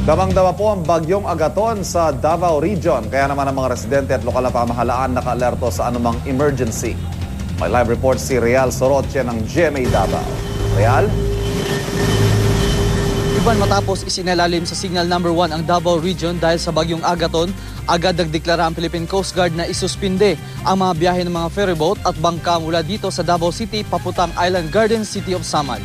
Damang-dama po ang bagyong Agaton sa Davao Region. Kaya naman ang mga residente at lokal na pamahalaan naka-alerto sa anumang emergency. May live report si Real Soroche ng GMA Davao. Real? Iban, matapos isinalalim sa signal number 1 ang Davao Region dahil sa bagyong Agaton, agad nagdeklara ang Philippine Coast Guard na isuspinde ang mga biyahe ng mga ferryboat at bangka mula dito sa Davao City papuntang Island Garden City of Samar.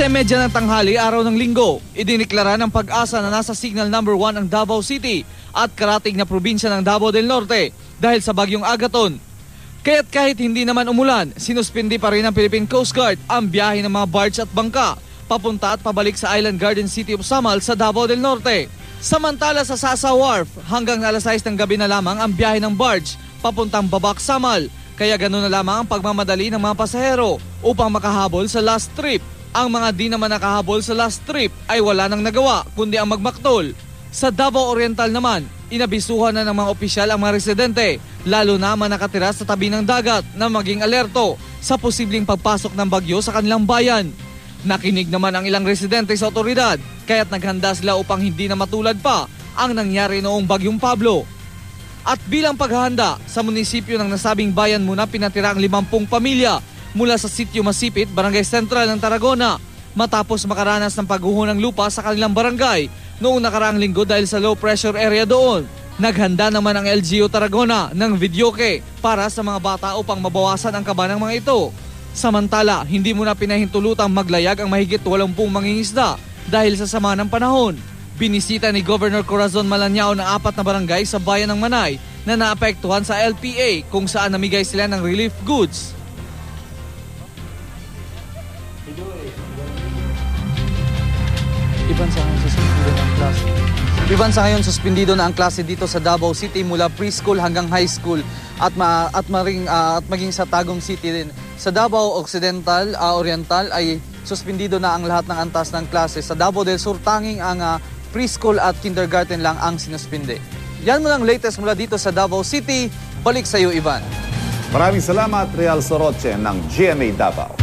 Sa medya ng tanghali, araw ng linggo, idiniklara ng Pag-asa na nasa signal number 1 ang Davao City at karatig na probinsya ng Davao del Norte dahil sa bagyong Agaton. Kaya't kahit hindi naman umulan, sinuspindi pa rin ng Philippine Coast Guard ang biyahe ng mga barge at bangka papunta at pabalik sa Island Garden City of Samar sa Davao del Norte. Samantala sa Sasa Wharf, hanggang alas 6 ng gabi na lamang ang biyahe ng barge papuntang Babak, Samar. Kaya ganoon na lamang ang pagmamadali ng mga pasahero upang makahabol sa last trip. Ang mga di naman nakahabol sa last trip ay wala nang nagawa kundi ang magmaktol. Sa Davao Oriental naman, inabisuhan na ng mga opisyal ang mga residente, lalo na mga nakatira sa tabi ng dagat, na maging alerto sa posibleng pagpasok ng bagyo sa kanilang bayan. Nakinig naman ang ilang residente sa otoridad, kaya't naghanda sila upang hindi na matulad pa ang nangyari noong bagyong Pablo. At bilang paghahanda, sa munisipyo ng nasabing bayan muna pinatira ang 50 pamilya mula sa Sitio Masipit, Barangay Central ng Tarragona, matapos makaranas ng pagguho ng lupa sa kanilang barangay noong nakaraang linggo dahil sa low pressure area doon. Naghanda naman ang LGU Tarragona ng videoke para sa mga bata upang mabawasan ang kaba ng mga ito. Samantala, hindi muna pinahintulutang maglayag ang mahigit 80 mangingisda dahil sa sama ng panahon. Binisita ni Governor Corazon Malanyao ng 4 na barangay sa bayan ng Manay na naapektuhan sa LPA kung saan namigay sila ng relief goods. Iban sa ngayon suspendido na ang klase dito sa Davao City mula preschool hanggang high school at maging sa Tagum City din. Sa Davao Occidental, Oriental ay suspendido na ang lahat ng antas ng klase. Sa Davao del Sur, tanging ang preschool at kindergarten lang ang sinuspinde. Yan mo lang latest mula dito sa Davao City. Balik sa iyo, Ivan. Maraming salamat, Real Soroche ng GMA Davao.